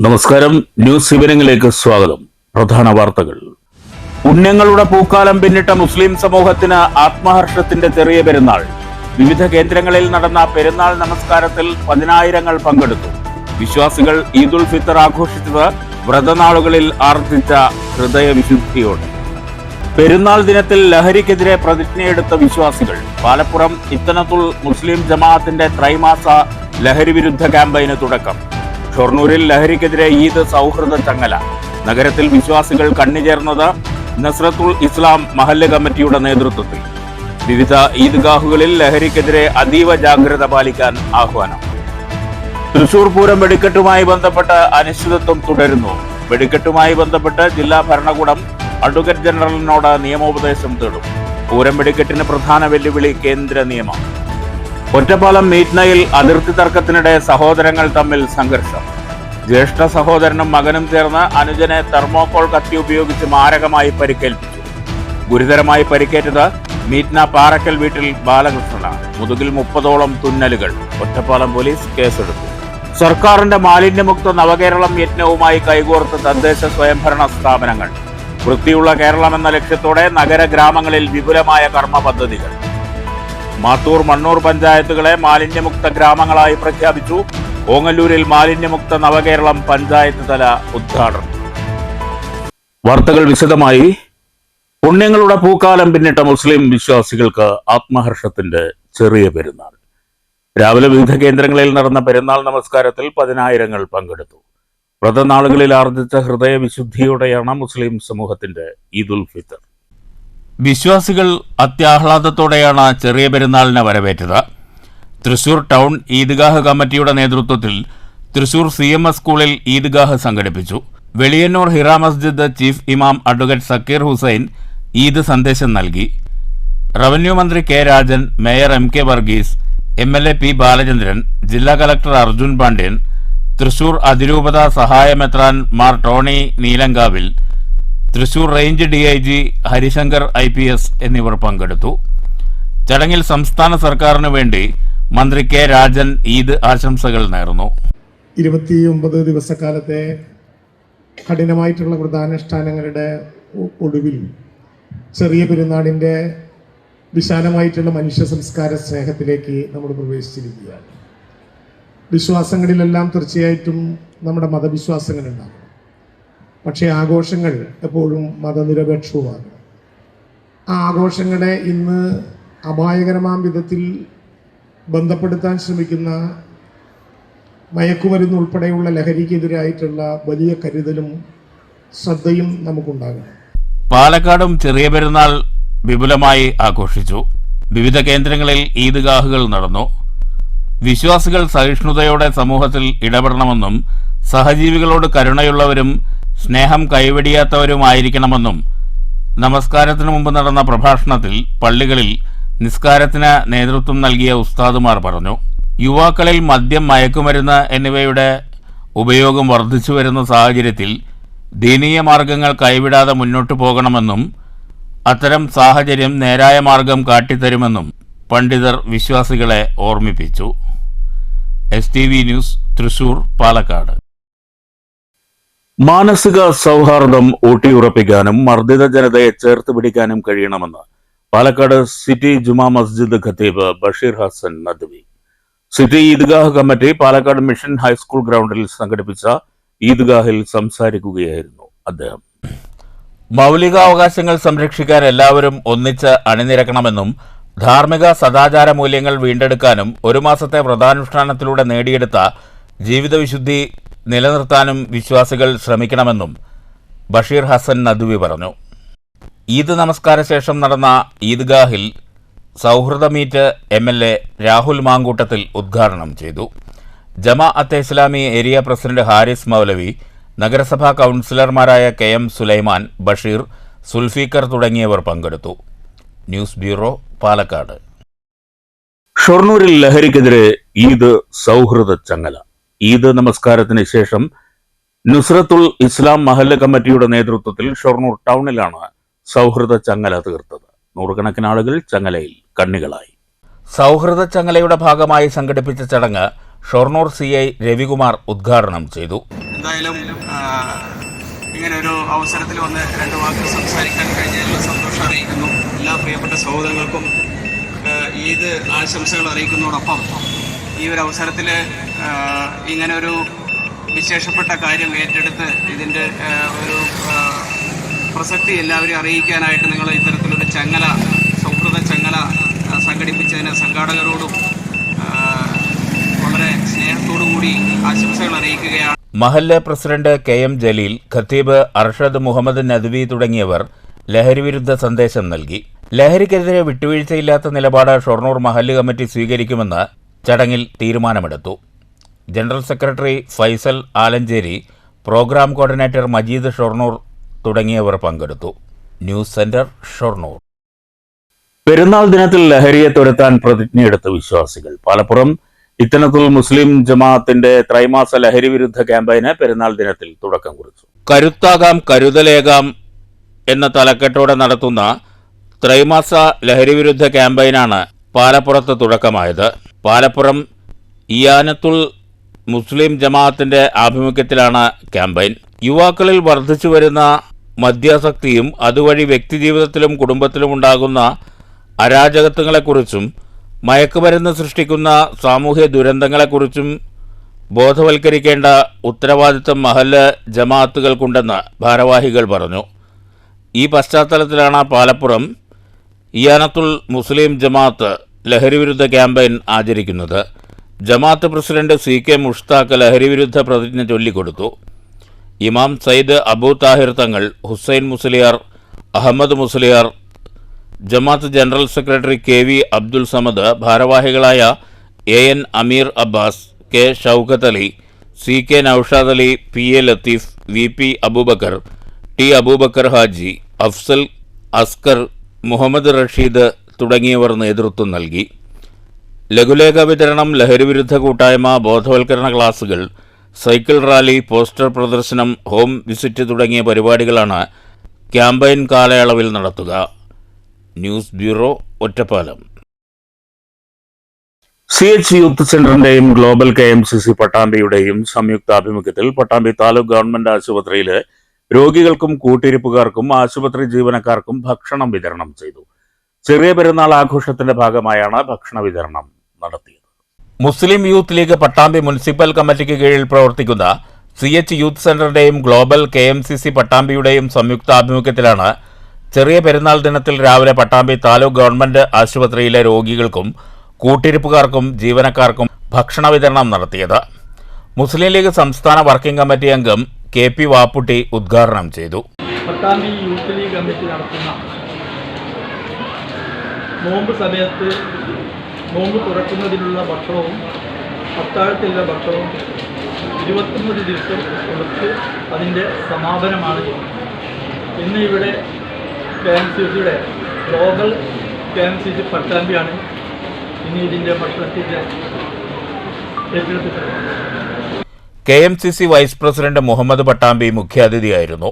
നമസ്കാരം. ന്യൂസ് ഇവനിംഗിലേക്ക് സ്വാഗതം. പ്രധാന വാർത്തകൾ. പുണ്യങ്ങളുടെ പൂക്കാലം പിന്നിട്ട മുസ്ലിം സമൂഹത്തിന് ആത്മഹർഷത്തിന്റെ ചെറിയ പെരുന്നാൾ. വിവിധ കേന്ദ്രങ്ങളിൽ നടന്ന പെരുന്നാൾ നമസ്കാരത്തിൽ പതിനായിരങ്ങൾ പങ്കെടുത്തു. വിശ്വാസികൾ ഈദുൽ ഫിത്തർ ആഘോഷിച്ചത് വ്രതനാളുകളിൽ ആർജിച്ച ഹൃദയവിശുദ്ധിയോടെ. പെരുന്നാൾ ദിനത്തിൽ ലഹരിക്കെതിരെ പ്രതിജ്ഞയെടുത്ത വിശ്വാസികൾ. പാലപ്പുറം ഇത്തനത്തുൽ മുസ്ലിം ജമാഅത്തിന്റെ ത്രൈമാസ ലഹരി വിരുദ്ധ ക്യാമ്പയിന് തുടക്കം. ഷൊർണൂരിൽ ലഹരിക്കെതിരെ ഈദ് സൗഹൃദ ചങ്ങല. നഗരത്തിൽ വിശ്വാസികൾ കണ്ണിചേർന്നത് നസ്രത്തുൽ ഇസ്ലാം മഹല്ല് കമ്മിറ്റിയുടെ നേതൃത്വത്തിൽ. വിവിധ ഈദ്ഗാഹുകളിൽ ലഹരിക്കെതിരെ അതീവ ജാഗ്രത പാലിക്കാൻ ആഹ്വാനം. തൃശൂർ പൂരം വെടിക്കെട്ടുമായി ബന്ധപ്പെട്ട് അനിശ്ചിതത്വം തുടരുന്നു. വെടിക്കെട്ടുമായി ബന്ധപ്പെട്ട് ജില്ലാ ഭരണകൂടം അഡ്വക്കേറ്റ് ജനറലിനോട് നിയമോപദേശം തേടും. പൂരം വെടിക്കെട്ടിന് പ്രധാന വെല്ലുവിളി കേന്ദ്ര നിയമം. ഒറ്റപ്പാലം മീറ്റ്നയിൽ അതിർത്തി തർക്കത്തിനിടെ സഹോദരങ്ങൾ തമ്മിൽ സംഘർഷം. ജ്യേഷ്ഠ സഹോദരനും മകനും ചേർന്ന് അനുജനെ തെർമോകോൾ കത്തി ഉപയോഗിച്ച് മാരകമായി പരിക്കേൽപ്പിച്ചു. ഗുരുതരമായി പരിക്കേറ്റത് മീറ്റ്ന പാറക്കൽ വീട്ടിൽ ബാലകൃഷ്ണനാണ്. മുതുകിൽ 30ഓളം തുന്നലുകൾ. ഒറ്റപ്പാലം പോലീസ് കേസെടുത്തു. സർക്കാരിന്റെ മാലിന്യമുക്ത നവകേരളം യജ്ഞവുമായി കൈകോർത്ത് തദ്ദേശ സ്വയംഭരണ സ്ഥാപനങ്ങൾ. വൃത്തിയുള്ള കേരളം എന്ന ലക്ഷ്യത്തോടെ നഗര ഗ്രാമങ്ങളിൽ വിപുലമായ കർമ്മ പദ്ധതികൾ. മാത്തൂർ മണ്ണൂർ പഞ്ചായത്തുകളെ മാലിന്യമുക്ത ഗ്രാമങ്ങളായി പ്രഖ്യാപിച്ചു. ഓങ്ങല്ലൂരിൽ മാലിന്യമുക്ത നവകേരളം പഞ്ചായത്ത് തല ഉദ്ഘാടനം. വാർത്തകൾ വിശദമായി. പുണ്യങ്ങളുടെ പൂക്കാലം പിന്നിട്ട മുസ്ലിം വിശ്വാസികൾക്ക് ആത്മഹർഷത്തിന്റെ ചെറിയ പെരുന്നാൾ. രാവിലെ വിവിധ കേന്ദ്രങ്ങളിൽ നടന്ന പെരുന്നാൾ നമസ്കാരത്തിൽ പതിനായിരങ്ങൾ പങ്കെടുത്തു. വ്രതനാളുകളിൽ ആർജിച്ച ഹൃദയവിശുദ്ധിയോടെയാണ് മുസ്ലിം സമൂഹത്തിന്റെ ഈദുൽ ഫിത്തർ. വിശ്വാസികൾ അത്യാഹ്ലാദത്തോടെയാണ് ചെറിയ പെരുന്നാളിനെ വരവേറ്റത്. തൃശൂർ ടൗൺ ഈദ്ഗാഹ് കമ്മിറ്റിയുടെ നേതൃത്വത്തിൽ തൃശൂർ CMS സ്കൂളിൽ ഈദ്ഗാഹ് സംഘടിപ്പിച്ചു. വെളിയന്നൂർ ഹിറ മസ്ജിദ് ചീഫ് ഇമാം അഡ്വക്കേറ്റ് സക്കീർ ഹുസൈൻ ഈദ് സന്ദേശം നൽകി. റവന്യൂ മന്ത്രി K Rajan, mayor MK Varghese, MLA P Balachandran, ജില്ലാ കളക്ടർ അർജുൻ പാണ്ഡ്യൻ, തൃശൂർ അതിരൂപത സഹായ മെത്രാൻ Mar Tony Neelankavil, Thrissur range DIG Harishankar IPS എന്നിവർ പങ്കെടുത്തു. ചടങ്ങിൽ സംസ്ഥാന സർക്കാരിനു വേണ്ടി മന്ത്രി K രാജൻ ഈദ് ആശംസകൾ നേർന്നു. 29 ദിവസക്കാലത്തെ കഠിനമായിട്ടുള്ള വ്രതാനുഷ്ഠാനങ്ങളുടെ ഒടുവിൽ ചെറിയ പെരുന്നാളിൻ്റെ വിശാലമായിട്ടുള്ള മനുഷ്യ സംസ്കാര സ്നേഹത്തിലേക്ക് നമ്മൾ പ്രവേശിച്ചിരിക്കുകയാണ്. വിശ്വാസങ്ങളിലെല്ലാം തീർച്ചയായിട്ടും നമ്മുടെ മതവിശ്വാസങ്ങളുണ്ടാകും. പക്ഷേ ആഘോഷങ്ങൾ എപ്പോഴും മതനിരപേക്ഷവുമാണ്. ആ ആഘോഷങ്ങളെ ഇന്ന് അപായകരമായ വിധത്തിൽ ബന്ധപ്പെടുത്താൻ ശ്രമിക്കുന്ന മയക്കുമരുന്ന് ഉൾപ്പെടെയുള്ള ലഹരിക്കെതിരായിട്ടുള്ള വലിയ കരുതലും ശ്രദ്ധയും നമുക്കുണ്ടാകണം. പാലക്കാടും ചെറിയ പെരുന്നാൾ വിപുലമായി ആഘോഷിച്ചു. വിവിധ കേന്ദ്രങ്ങളിൽ ഈദ്ഗാഹുകൾ നടന്നു. വിശ്വാസികൾ സഹിഷ്ണുതയോടെ സമൂഹത്തിൽ ഇടപെടണമെന്നും സഹജീവികളോട് കരുണയുള്ളവരും സ്നേഹം കൈവെടിയാത്തവരുമായിരിക്കണമെന്നും നമസ്കാരത്തിനു മുമ്പ് നടന്ന പ്രഭാഷണത്തിൽ പള്ളികളിൽ നിസ്കാരത്തിന് നേതൃത്വം നൽകിയ ഉസ്താദുമാർ പറഞ്ഞു. യുവാക്കളിൽ മദ്യം, മയക്കുമരുന്ന് എന്നിവയുടെ ഉപയോഗം വർദ്ധിച്ചു വരുന്ന സാഹചര്യത്തിൽ ദീനീയ മാർഗങ്ങൾ കൈവിടാതെ മുന്നോട്ടു പോകണമെന്നും അത്തരം സാഹചര്യം നേരായ മാർഗം കാട്ടിത്തരുമെന്നും പണ്ഡിതർ വിശ്വാസികളെ ഓർമ്മിപ്പിച്ചു. STV news, Thrissur, Palakkad. മാനസിക സൗഹാർദ്ദം ഊട്ടിയുറപ്പിക്കാനും മർദ്ദിത ജനതയെ ചേർത്ത് പിടിക്കാനും കഴിയണമെന്ന് പാലക്കാട് സിറ്റി ജുമാ മസ്ജിദ് ഖത്തീബ് ബഷീർ ഹസൻ നദ്വി. സിറ്റി ഈദ്ഗാഹ് കമ്മിറ്റി പാലക്കാട് മിഷൻ ഹൈസ്കൂൾ ഗ്രൗണ്ടിൽ സംഘടിപ്പിച്ച ഈദ്ഗാഹിൽ സംസാരിക്കുകയായിരുന്നു അദ്ദേഹം. മൗലികാവകാശങ്ങൾ സംരക്ഷിക്കാൻ എല്ലാവരും ഒന്നിച്ച് അണിനിരക്കണമെന്നും ധാർമ്മിക സദാചാര മൂല്യങ്ങൾ വീണ്ടെടുക്കാനും ഒരു മാസത്തെ വ്രതാനുഷ്ഠാനത്തിലൂടെ നേടിയെടുത്ത ജീവിതവിശുദ്ധി നിലനിർത്താനും വിശ്വാസികൾ ശ്രമിക്കണമെന്നും ബഷീർ ഹസൻ നദ്വി പറഞ്ഞു. ഈദ് നമസ്കാര ശേഷം നടന്ന ഈദ്ഗാഹിൽ സൗഹൃദ മീറ്റ് MLA രാഹുൽ മാങ്കൂട്ടത്തിൽ ഉദ്ഘാടനം ചെയ്തു. ജമാഅത്തെ ഇസ്ലാമി ഏരിയ പ്രസിഡന്റ് ഹാരിസ് മൗലവി, നഗരസഭാ കൗൺസിലർമാരായ KM സുലൈമാൻ, ബഷീർ, സുൽഫീക്കർ തുടങ്ങിയവർ പങ്കെടുത്തു. News bureau, Palakkad. ഷൊർണൂരിൽ ലഹരിക്കെതിരെ ഈദ് സൗഹൃദ ചങ്ങല. ഈദ് നമസ്കാരത്തിന് ശേഷം നുസ്രത്തുൽ ഇസ്ലാം മഹല്ല് കമ്മിറ്റിയുടെ നേതൃത്വത്തിൽ ഷൊർണൂർ ടൗണിലാണ് സൗഹൃദ ചങ്ങല തീർത്തത്. നൂറുകണക്കിന് ആളുകൾ ചങ്ങലയിൽ കണ്ണികളായി. സൗഹൃദ ചങ്ങലയുടെ ഭാഗമായി സംഘടിപ്പിച്ച ചടങ്ങ് ഷൊർണൂർ CI രവികുമാർ ഉദ്ഘാടനം ചെയ്തു. എന്തായാലും ഇങ്ങനെ ഒരു അവസരത്തിൽ വന്ന് രണ്ട് വാക്കുകൾ സംസാരിക്കാൻ കഴിഞ്ഞതിലുള്ള സന്തോഷം അറിയിക്കുന്നു. എല്ലാ പ്രിയപ്പെട്ട സഹോദരങ്ങൾക്കും ഈദ് ആശംസകൾ അറിയിക്കുന്നതോടൊപ്പം ഈ ഒരു അവസരത്തിൽ ഇങ്ങനെ ഒരു വിശേഷപ്പെട്ട കാര്യം ഏറ്റെടുത്ത് ഇതിൻ്റെ ഒരു പ്രസക്തി എല്ലാവരെയും അറിയിക്കാനായിട്ട് നിങ്ങൾ ഇത്തരത്തിലൊരു ചങ്ങല, സൗഹൃദ ചങ്ങല സംഘടിപ്പിച്ചതിന് സംഘാടകരോടും വളരെ സ്നേഹത്തോടു കൂടി ആശംസകൾ അറിയിക്കുകയാണ്. മഹല്ല് പ്രസിഡന്റ് KM ജലീൽ, ഖത്തീബ് അർഷദ് മുഹമ്മദ് നദ്വി തുടങ്ങിയവർ ലഹരിവിരുദ്ധ സന്ദേശം നൽകി. ലഹരിക്കെതിരെ വിട്ടുവീഴ്ചയില്ലാത്ത നിലപാട് ഷൊർണൂർ മഹല്ല് കമ്മിറ്റി സ്വീകരിക്കുമെന്ന് ചടങ്ങിൽ തീരുമാനമെടുത്തു. General secretary Faisal Alancheri, programme coordinator Majeed Shoranur തുടങ്ങിയവർ പങ്കെടുത്തു. News centre, Shoranur. പെരുന്നാൾ ദിനത്തിൽ ലഹരിയെ തുരത്താൻ പ്രതിജ്ഞയെടുത്ത വിശ്വാസികൾ. പാലപ്പുറം ഇത്തനത്തുൽ മുസ്ലിം ജമാഅത്തിന്റെ ത്രൈമാസ ലഹരി വിരുദ്ധ ക്യാമ്പയിന് പെരുന്നാൾ ദിനത്തിൽ തുടക്കം കുറിച്ചു. കരുത്താകാം കരുതലേകാം എന്ന തലക്കെട്ടോടെ നടത്തുന്ന ത്രൈമാസ ലഹരി വിരുദ്ധ ക്യാമ്പയിനാണ് പാലപ്പുറത്ത് തുടക്കമായത്. പാലപ്പുറം ഇയാനത്തുൽ മുസ്ലിം ജമാഅത്തിന്റെ ആഭിമുഖ്യത്തിലാണ് ക്യാമ്പയിൻ. യുവാക്കളിൽ വർദ്ധിച്ചു വരുന്ന മദ്യാസക്തിയും അതുവഴി വ്യക്തിജീവിതത്തിലും കുടുംബത്തിലും ഉണ്ടാകുന്ന അരാജകത്വങ്ങളെക്കുറിച്ചും മയക്കുമരുന്ന് സൃഷ്ടിക്കുന്ന സാമൂഹ്യ ദുരന്തങ്ങളെക്കുറിച്ചും ബോധവൽക്കരിക്കേണ്ട ഉത്തരവാദിത്തം മഹല്ല് ജമാഅത്തുകൾക്കുണ്ടെന്ന് ഭാരവാഹികൾ പറഞ്ഞു. ഈ പശ്ചാത്തലത്തിലാണ് പാലപ്പുറം ഇയാനത്തുൽ മുസ്ലിം ജമാഅത്ത് ലഹരിവിരുദ്ധ ക്യാമ്പയിൻ ആചരിക്കുന്നത്. ജമാഅത്ത് പ്രസിഡന്റ് CK മുഷ്താഖ് ലഹരിവിരുദ്ധ പ്രതിജ്ഞ ചൊല്ലിക്കൊടുത്തു. ഇമാം സയ്യിദ് അബൂ താഹിർ തങ്ങൾ, ഹുസൈൻ മുസ്ലിയാർ, അഹമ്മദ് മുസ്ലിയാർ, ജമാഅത്ത് general secretary KV Abdul Samad, ഭാരവാഹികളായ AN Ameer Abbas, K Shoukath Ali, CK Noushad Ali, PA Latheef, VP Abubakar, T Abubakar Haji, Afsal, Askar, Muhammed Rasheed തുടങ്ങിയവർ നേതൃത്വം നൽകി. ലഘുലേഖ വിതരണം, ലഹരിവിരുദ്ധ കൂട്ടായ്മ, ബോധവൽക്കരണ ക്ലാസുകൾ, സൈക്കിൾ റാലി, പോസ്റ്റർ പ്രദർശനം, ഹോം വിസിറ്റ് തുടങ്ങിയ പരിപാടികളാണ് ക്യാമ്പയിൻ കാലയളവിൽ നടത്തുക. News bureau, Ottapalam. CH youth സെന്ററിന്റെയും ഗ്ലോബൽ KMCC പട്ടാമ്പിയുടെയും സംയുക്താഭിമുഖ്യത്തിൽ പട്ടാമ്പി താലൂക്ക് ഗവൺമെന്റ് ആശുപത്രിയിലെ രോഗികൾക്കും കൂട്ടിരിപ്പുകാർക്കും ആശുപത്രി ജീവനക്കാർക്കും ഭക്ഷണം വിതരണം ചെയ്തു. ചെറിയ പെരുന്നാൾ ആഘോഷത്തിന്റെ ഭാഗമായാണ് ഭക്ഷണ വിതരണം നടത്തിയത്. മുസ്ലിം യൂത്ത് ലീഗ് പട്ടാമ്പി മുനിസിപ്പൽ കമ്മിറ്റിക്ക് കീഴിൽ പ്രവർത്തിക്കുന്ന CH യൂത്ത് സെന്ററിന്റെയും ഗ്ലോബൽ KMCC പട്ടാമ്പിയുടെയും സംയുക്താഭിമുഖ്യത്തിലാണ് ചെറിയ പെരുന്നാൾ ദിനത്തിൽ രാവിലെ പട്ടാമ്പി താലൂക്ക് ഗവൺമെന്റ് ആശുപത്രിയിലെ രോഗികൾക്കും കൂട്ടിരിപ്പുകാർക്കും ജീവനക്കാർക്കും ഭക്ഷണ വിതരണം നടത്തിയത്. മുസ്ലിം ലീഗ് സംസ്ഥാന വർക്കിംഗ് കമ്മിറ്റി അംഗം KP വാപ്പുട്ടി ഉദ്ഘാടനം ചെയ്തു. പട്ടാമ്പി യൂത്ത് ലീഗ് കമ്മിറ്റി നടത്തുന്ന നോമ്പ് സമയത്ത് നോമ്പ് തുറക്കുന്നതിനുള്ള ഭക്ഷണവും അത്താഴത്തിലുള്ള ഭക്ഷണവും 29 ദിവസം കൊടുത്ത് അതിൻ്റെ സമാപനമാണ്. ഇന്ന് ഇവിടെ KMCCയുടെ ഗ്ലോബൽ KMCC പട്ടാമ്പിയാണ് ഇനി ഇതിൻ്റെ ഭക്ഷണത്തിൻ്റെ ഏറ്റെടുത്തിട്ടുള്ളത്. KMCC vice president Muhammed Pattambi മുഖ്യാതിഥിയായിരുന്നു.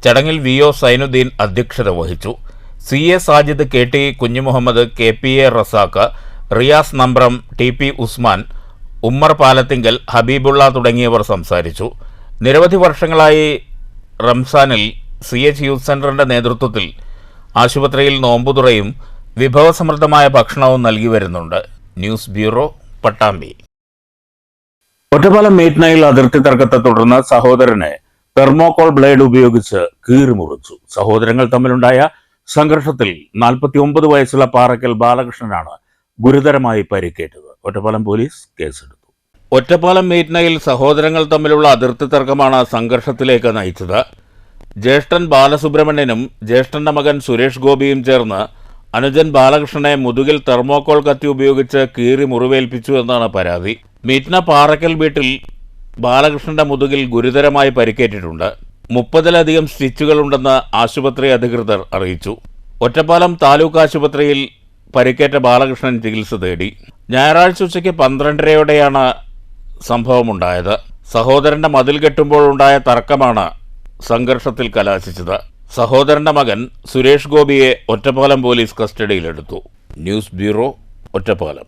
ചടങ്ങിൽ VO സൈനുദ്ദീൻ അധ്യക്ഷത വഹിച്ചു. CA Sajid, KT Kunjumuhammad, KPA Razak, Riyas Nambram, TP Usman, Ummer Palathingal, ഹബീബുള്ള തുടങ്ങിയവർ സംസാരിച്ചു. നിരവധി വർഷങ്ങളായി റംസാനിൽ CH യൂത്ത് സെന്ററിന്റെ നേതൃത്വത്തിൽ ആശുപത്രിയിൽ നോമ്പുതുറയും വിഭവസമൃദ്ധമായ ഭക്ഷണവും നൽകി വരുന്നുണ്ട്. News bureau, Pattambi. ഒറ്റപ്പാലം മീറ്റ്നയിൽ അതിർത്തി തർക്കത്തെ തുടർന്ന് സഹോദരനെ തെർമോകോൾ ബ്ലേഡ് ഉപയോഗിച്ച് കീറിമുറിച്ചു. സഹോദരങ്ങൾ തമ്മിലുണ്ടായ സംഘർഷത്തിൽ 49 വയസ്സുള്ള പാറയ്ക്കൽ ബാലകൃഷ്ണനാണ് ഗുരുതരമായി പരിക്കേറ്റത്. ഒറ്റപ്പാലം പോലീസ് കേസെടുത്തു. ഒറ്റപ്പാലം മീറ്റ്നയിൽ സഹോദരങ്ങൾ തമ്മിലുള്ള അതിർത്തി തർക്കമാണ് സംഘർഷത്തിലേക്ക് നയിച്ചത്. ജ്യേഷ്ഠൻ ബാലസുബ്രഹ്മണ്യനും ജ്യേഷ്ഠന്റെ മകൻ സുരേഷ് ഗോപിയും ചേർന്ന് അനുജൻ ബാലകൃഷ്ണനെ മുതുകിൽ തെർമോകോൾ കത്തി ഉപയോഗിച്ച് കീറി മുറിവേൽപ്പിച്ചു എന്നാണ് പരാതി. മീറ്റ്ന പാറയ്ക്കൽ വീട്ടിൽ ബാലകൃഷ്ണന്റെ മുതുകിൽ ഗുരുതരമായി പരിക്കേറ്റിട്ടുണ്ട്. 30-ലധികം സ്റ്റിച്ചുകളുണ്ടെന്ന് ആശുപത്രി അധികൃതർ അറിയിച്ചു. ഒറ്റപ്പാലം താലൂക്ക് ആശുപത്രിയിൽ പരിക്കേറ്റ ബാലകൃഷ്ണൻ ചികിത്സ തേടി. ഞായറാഴ്ച ഉച്ചയ്ക്ക് 12:30യോടെയാണ് സംഭവമുണ്ടായത്. സഹോദരന്റെ മതിൽ കെട്ടുമ്പോഴുണ്ടായ തർക്കമാണ് സംഘർഷത്തിൽ കലാശിച്ചത്. സഹോദരന്റെ മകൻ സുരേഷ് ഗോപിയെ ഒറ്റപ്പാലം പോലീസ് കസ്റ്റഡിയിലെടുത്തു. News bureau, Ottapalam.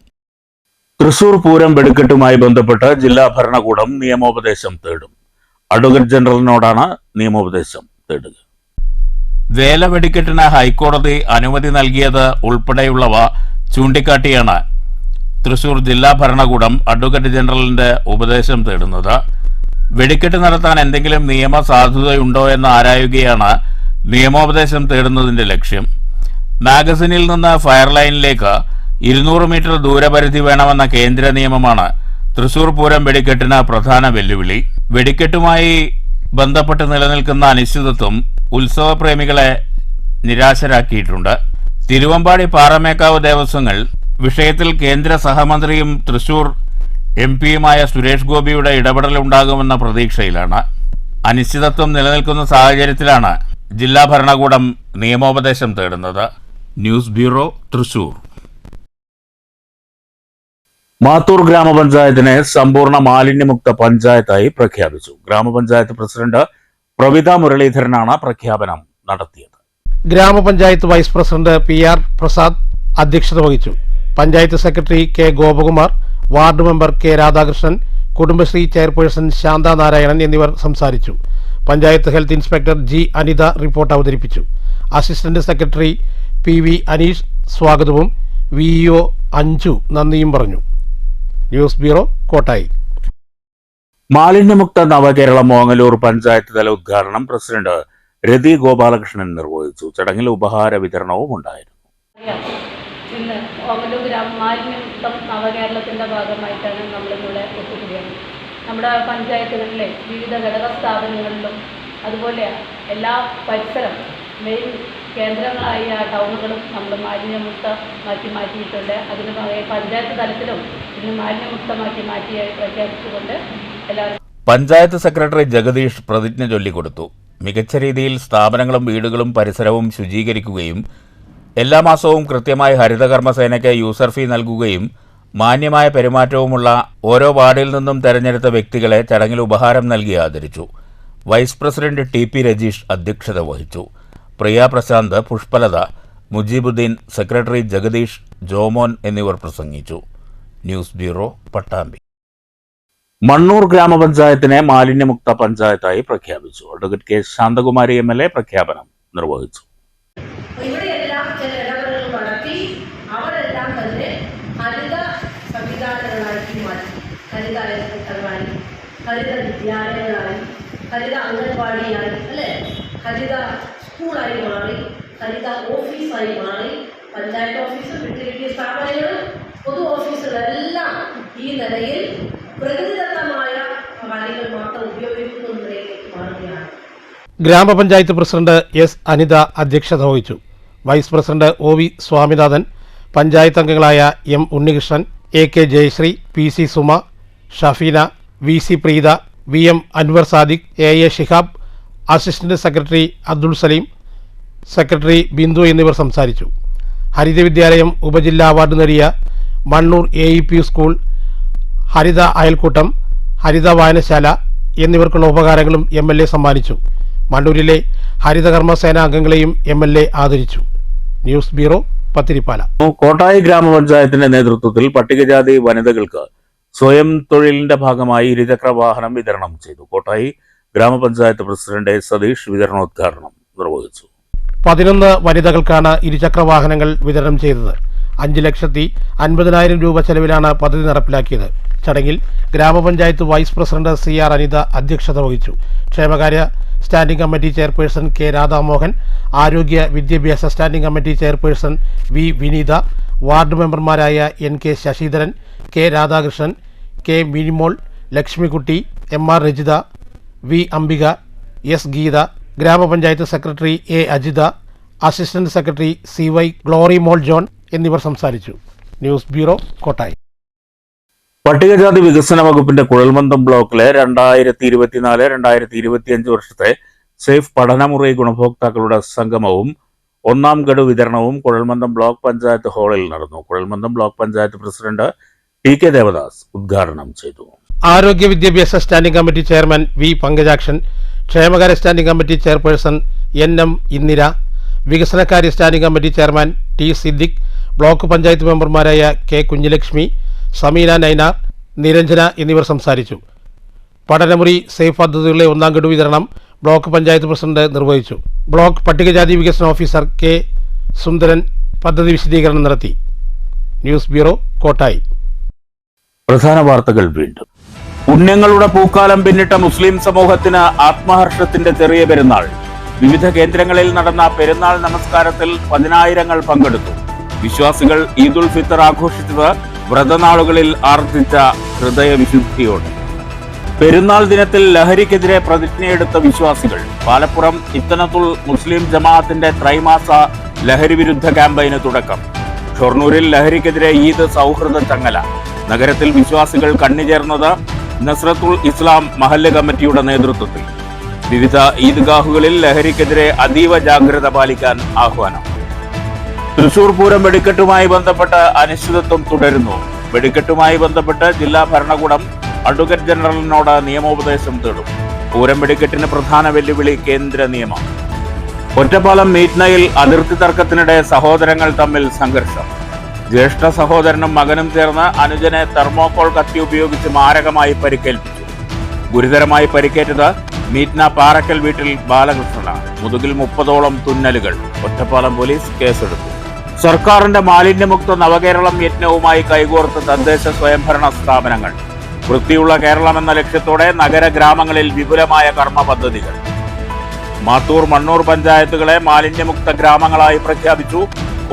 തൃശൂർ പൂരം വെടിക്കെട്ടുമായി ബന്ധപ്പെട്ട് ജില്ലാ ഭരണകൂടം നിയമോപദേശം തേടും. അഡ്വക്കേറ്റ് ജനറലിനോടാണ് നിയമോപദേശം തേടുക. വേല വെടിക്കെട്ടിന് ഹൈക്കോടതി അനുമതി നൽകിയത് ഉൾപ്പെടെയുള്ളവ ചൂണ്ടിക്കാട്ടിയാണ് തൃശൂർ ജില്ലാ ഭരണകൂടം അഡ്വക്കേറ്റ് ജനറലിന്റെ ഉപദേശം തേടുന്നത്. വെടിക്കെട്ട് നടത്താൻ എന്തെങ്കിലും നിയമ സാധുതയുണ്ടോ എന്ന് ആരായുകയാണ് നിയമോപദേശം തേടുന്നതിന്റെ ലക്ഷ്യം. മാഗസിനിൽ നിന്ന് ഫയർലൈനിലേക്ക് 200 മീറ്റർ ദൂരപരിധി വേണമെന്ന കേന്ദ്ര നിയമമാണ് തൃശൂർ പൂരം വെടിക്കെട്ടിന് പ്രധാന വെല്ലുവിളി. വെടിക്കെട്ടുമായി ബന്ധപ്പെട്ട് നിലനിൽക്കുന്ന അനിശ്ചിതത്വം ഉത്സവപ്രേമികളെ നിരാശരാക്കിയിട്ടുണ്ട്. തിരുവമ്പാടി പാറമേക്കാവ് ദേവസ്വങ്ങൾ വിഷയത്തിൽ കേന്ദ്ര സഹമന്ത്രിയും തൃശൂർ MP-യുമായ സുരേഷ് ഗോപിയുടെ ഇടപെടലുണ്ടാകുമെന്ന പ്രതീക്ഷയിലാണ്. അനിശ്ചിതത്വം നിലനിൽക്കുന്ന സാഹചര്യത്തിലാണ് ജില്ലാ ഭരണകൂടം നിയമോപദേശം തേടുന്നത്. News bureau, Thrissur. മാത്തൂർ ഗ്രാമപഞ്ചായത്തിനെ സമ്പൂർണ്ണ മാലിന്യമുക്ത പഞ്ചായത്തായി പ്രഖ്യാപിച്ചു. ഗ്രാമപഞ്ചായത്ത് പ്രസിഡന്റ് പ്രവിത മുരളീധരനാണ് പ്രഖ്യാപനം നടത്തിയത്. ഗ്രാമപഞ്ചായത്ത് വൈസ് പ്രസിഡന്റ് PR പ്രസാദ് അധ്യക്ഷത വഹിച്ചു. Panchayat secretary K Gopakumar, ward member K Radhakrishnan, Kudumbashree chairperson Santha Narayanan എന്നിവർ സംസാരിച്ചു. Panchayat health inspector G Anitha report അവതരിപ്പിച്ചു. അസിസ്റ്റന്റ് സെക്രട്ടറി PV അനീഷ് സ്വാഗതവും VEO അഞ്ജു നന്ദിയും പറഞ്ഞു. News bureau, Kottayi. മാലിന്യമുക്ത നവകേരളം ഓങ്ങല്ലൂർ പഞ്ചായത്ത് തല ഉദ്ഘാടനം പ്രസിഡന്റ് രതി ഗോപാലകൃഷ്ണൻ നിർവഹിച്ചു. ചടങ്ങിൽ ഉപഹാര വിതരണവും ഉണ്ടായിരുന്നു. ഇന്ന് ഓങ്ങല്ലൂർ മാലിന്യമുക്തം നവകേരളത്തിൻ്റെ ഭാഗമായിട്ടാണ് നമ്മളിവിടെ ഒത്തുകൂടിയത്. നമ്മുടെ പഞ്ചായത്തുകളിലെ വിവിധ ഘടക സ്ഥാപനങ്ങളിലും അതുപോലെ എല്ലാ പരിസരം മെയിൻ കേന്ദ്രങ്ങളായ ടൗണുകളും നമ്മൾ മാലിന്യമുക്തമാക്കി മാറ്റിയിട്ടുണ്ട്. അതിന് പഞ്ചായത്ത് തലത്തിലും ഇന്ന് മാലിന്യമുക്തമാക്കി മാറ്റിയായി പ്രഖ്യാപിച്ചുകൊണ്ട് എല്ലാവരും. പഞ്ചായത്ത് സെക്രട്ടറി ജഗദീഷ് പ്രതിജ്ഞ ചൊല്ലിക്കൊടുത്തു. മികച്ച രീതിയിൽ സ്ഥാപനങ്ങളും വീടുകളും പരിസരവും ശുചീകരിക്കുകയും എല്ലാ മാസവും കൃത്യമായി ഹരിതകർമ്മസേനയ്ക്ക് യൂസർ ഫീ നൽകുകയും മാന്യമായ പെരുമാറ്റവുമുള്ള ഓരോ വാർഡിൽ നിന്നും തെരഞ്ഞെടുത്ത വ്യക്തികളെ ചടങ്ങിൽ ഉപഹാരം നൽകി ആദരിച്ചു. വൈസ് പ്രസിഡന്റ് TP രജീഷ് അധ്യക്ഷത വഹിച്ചു. പ്രിയ പ്രശാന്ത്, പുഷ്പലത, മുജീബുദ്ദീൻ, സെക്രട്ടറി ജഗദീഷ്, ജോമോൻ എന്നിവർ പ്രസംഗിച്ചു. News bureau, Pattambi. മണ്ണൂർ ഗ്രാമപഞ്ചായത്തിനെ മാലിന്യമുക്ത പഞ്ചായത്തായി പ്രഖ്യാപിച്ചു. അഡ്വക്കേറ്റ് K ശാന്തകുമാരി MLA പ്രഖ്യാപനം നിർവഹിച്ചു. ഇവിടെയെല്ലാം ചില ഇടപെടലുകൾ നടത്തി അവരെല്ലാം തന്നെ ഹരിത സംവിധാനങ്ങളാക്കി മാറ്റി. ഹരിത അയൽക്കൂട്ടങ്ങളായി, ഹരിത വിദ്യാലയങ്ങളായി, ഹരിത അംഗൻവാടിയായി, അല്ലേ, ഹരിത സ്കൂളായി മാറി, ഹരിത ഓഫീസായി മാറി. പഞ്ചായത്ത് ഓഫീസും വിട്ടുകിട്ടിയ സ്ഥാപനങ്ങളും പൊതു ഓഫീസുകളെല്ലാം ഈ നിലയിൽ പ്രകൃതിദത്തമായ കാര്യങ്ങൾ മാത്രം ഉപയോഗിക്കുന്ന നിലയിലേക്ക് മാറുകയാണ്. ഗ്രാമപഞ്ചായത്ത് പ്രസിഡന്റ് S അനിത അധ്യക്ഷത വഹിച്ചു. Vice president OV Swaminathan, panchayat അംഗങ്ങളായ M Unnikrishnan, AK Jayasree, PC Suma, Shafeena, VC Preetha, VM Anwar Sadiq, AA Shihab, assistant secretary Abdul Salim, secretary Bindu എന്നിവർ സംസാരിച്ചു. ഹരിത വിദ്യാലയം ഉപജില്ലാ അവാർഡ് നേടിയ മണ്ണൂർ AEP സ്കൂൾ, ഹരിത അയൽക്കൂട്ടം, ഹരിത വായനശാല എന്നിവർക്കുള്ള ഉപകാരങ്ങളും MLA സമ്മാനിച്ചു. മണ്ണൂരിലെ ഹരിതകർമ്മസേന അംഗങ്ങളെയും MLA ആദരിച്ചു. News bureau, Pathiripala. കോട്ടായി ഗ്രാമപഞ്ചായത്തിന്റെ നേതൃത്വത്തിൽ പട്ടികജാതി വനിതകൾക്ക് സ്വയം തൊഴിലിന്റെ ഭാഗമായി ഇരുചക്ര വാഹനം വിതരണം ചെയ്തു. കോട്ടായി ഗ്രാമപഞ്ചായത്ത് പ്രസിഡന്റ് സതീഷ് വിതരണോദ്ഘാടനം നിർവഹിച്ചു. 11 വനിതകൾക്കാണ് ഇരുചക്ര വാഹനങ്ങൾ വിതരണം ചെയ്തത്. 5,50,000 രൂപ ചെലവിലാണ് പദ്ധതി നടപ്പിലാക്കിയത്. ചടങ്ങിൽ ഗ്രാമപഞ്ചായത്ത് വൈസ് പ്രസിഡന്റ് CR അനിത അധ്യക്ഷത വഹിച്ചു. ക്ഷേമകാര്യ standing committee chairperson K Radhamohan, ആരോഗ്യ വിദ്യാഭ്യാസ standing committee chairperson V Vineetha, ward മെമ്പർമാരായ NK Sasidharan, K Radhakrishnan, K Minimol, Lakshmikutty, MR Rajitha, V Ambika, S Geetha, ഗ്രാമപഞ്ചായത്ത് secretary A Ajitha, assistant secretary CY Glory Mol John എന്നിവർ സംസാരിച്ചു. News bureau, Kottayi. പട്ടികജാതി വികസന വകുപ്പിന്റെ കുഴൽമന്ദം ബ്ലോക്കിലെ 2024-2025 വർഷത്തെ സേഫ് പഠനമുറി ഗുണഭോക്താക്കളുടെ സംഗമവും 1ാം ഗഡു വിതരണവും കുഴൽമന്ദം ബ്ലോക്ക് പഞ്ചായത്ത് ഹാളിൽ നടന്നു. കുഴൽമന്ദം block panchayat president TK Devadas ഉദ്ഘാടനം ചെയ്തു. ആരോഗ്യ വിദ്യാഭ്യാസ standing committee chairman V Pankajakshan, ക്ഷേമകാര്യ standing committee chairperson NM Indira, വികസനകാര്യ standing committee chairman T Siddique, block panchayat മെമ്പർമാരായ K കുഞ്ഞലക്ഷ്മി, സമീന നൈനാർ, നിരഞ്ജന എന്നിവർ സംസാരിച്ചു. പഠനമുറി സേഫ് പദ്ധതികളുടെ ഒന്നാം ഗഡു വിതരണം ബ്ലോക്ക് പഞ്ചായത്ത് പ്രസിഡന്റ് നിർവഹിച്ചു. ബ്ലോക്ക് പട്ടികജാതി വികസന ഓഫീസർ കെ സുന്ദരൻ പദ്ധതി വിശദീകരണം നടത്തി. News bureau, Kottayi. പ്രധാന വാർത്തകൾ വീണ്ടും. പുണ്യങ്ങളുടെ പൂക്കാലം പിന്നിട്ട മുസ്ലിം സമൂഹത്തിന് ആത്മഹർഷത്തിന്റെ ചെറിയ പെരുന്നാൾ. വിവിധ കേന്ദ്രങ്ങളിൽ നടന്ന പെരുന്നാൾ നമസ്കാരത്തിൽ പതിനായിരങ്ങൾ പങ്കെടുത്തു. വിശ്വാസികൾ ഈദുൽ ഫിത്തർ ആഘോഷിച്ചത് വ്രതനാളുകളിൽ ആർജിച്ച ഹൃദയവിശുദ്ധിയോടെ. പെരുന്നാൾ ദിനത്തിൽ ലഹരിക്കെതിരെ പ്രതിജ്ഞയെടുത്ത വിശ്വാസികൾ. പാലപ്പുറം ഇത്തനത്തുൽ മുസ്ലിം ജമാഅത്തിന്റെ ത്രൈമാസ ലഹരി വിരുദ്ധ ക്യാമ്പയിന് തുടക്കം. ഷൊർണൂരിൽ ലഹരിക്കെതിരെ ഈദ് സൗഹൃദ ചങ്ങല. നഗരത്തിൽ വിശ്വാസികൾ കണ്ണിചേർന്നത് നസ്രത്തുൽ ഇസ്ലാം മഹല്ല് കമ്മിറ്റിയുടെ നേതൃത്വത്തിൽ. വിവിധ ഈദ്ഗാഹുകളിൽ ലഹരിക്കെതിരെ അതീവ ജാഗ്രത പാലിക്കാൻ ആഹ്വാനം. തൃശൂർ പൂരം വെടിക്കെട്ടുമായി ബന്ധപ്പെട്ട് അനിശ്ചിതത്വം തുടരുന്നു. വെടിക്കെട്ടുമായി ബന്ധപ്പെട്ട് ജില്ലാ ഭരണകൂടം അഡ്വക്കേറ്റ് ജനറലിനോട് നിയമോപദേശം തേടും. പൂരം വെടിക്കെട്ടിന് പ്രധാന വെല്ലുവിളി കേന്ദ്ര നിയമം. ഒറ്റപ്പാലം മീറ്റ്നയിൽ അതിർത്തി തർക്കത്തിനിടെ സഹോദരങ്ങൾ തമ്മിൽ സംഘർഷം. ജ്യേഷ്ഠ സഹോദരനും മകനും ചേർന്ന് അനുജനെ തെർമോകോൾ കത്തി ഉപയോഗിച്ച് മാരകമായി പരിക്കേൽപ്പിച്ചു. ഗുരുതരമായി പരിക്കേറ്റത് മീറ്റ്ന പാറക്കൽ വീട്ടിൽ ബാലകൃഷ്ണനാണ്. മുതുകിൽ 30ഓളം തുന്നലുകൾ. ഒറ്റപ്പാലം പോലീസ് കേസെടുത്തു. സർക്കാരിന്റെ മാലിന്യമുക്ത നവകേരളം യജ്ഞവുമായി കൈകോർത്ത് തദ്ദേശ സ്വയംഭരണ സ്ഥാപനങ്ങൾ. വൃത്തിയുള്ള കേരളം എന്ന ലക്ഷ്യത്തോടെ നഗര ഗ്രാമങ്ങളിൽ വിപുലമായ കർമ്മ പദ്ധതികൾ. മാത്തൂർ മണ്ണൂർ പഞ്ചായത്തുകളെ മാലിന്യമുക്ത ഗ്രാമങ്ങളായി പ്രഖ്യാപിച്ചു.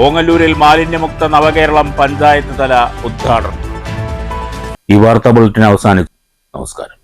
ഓങ്ങല്ലൂരിൽ മാലിന്യമുക്ത നവകേരളം പഞ്ചായത്ത് തല ഉദ്ഘാടനം. ഈ വാർത്താ ബുള്ളറ്റിൻ അവസാനിച്ചു. നമസ്കാരം.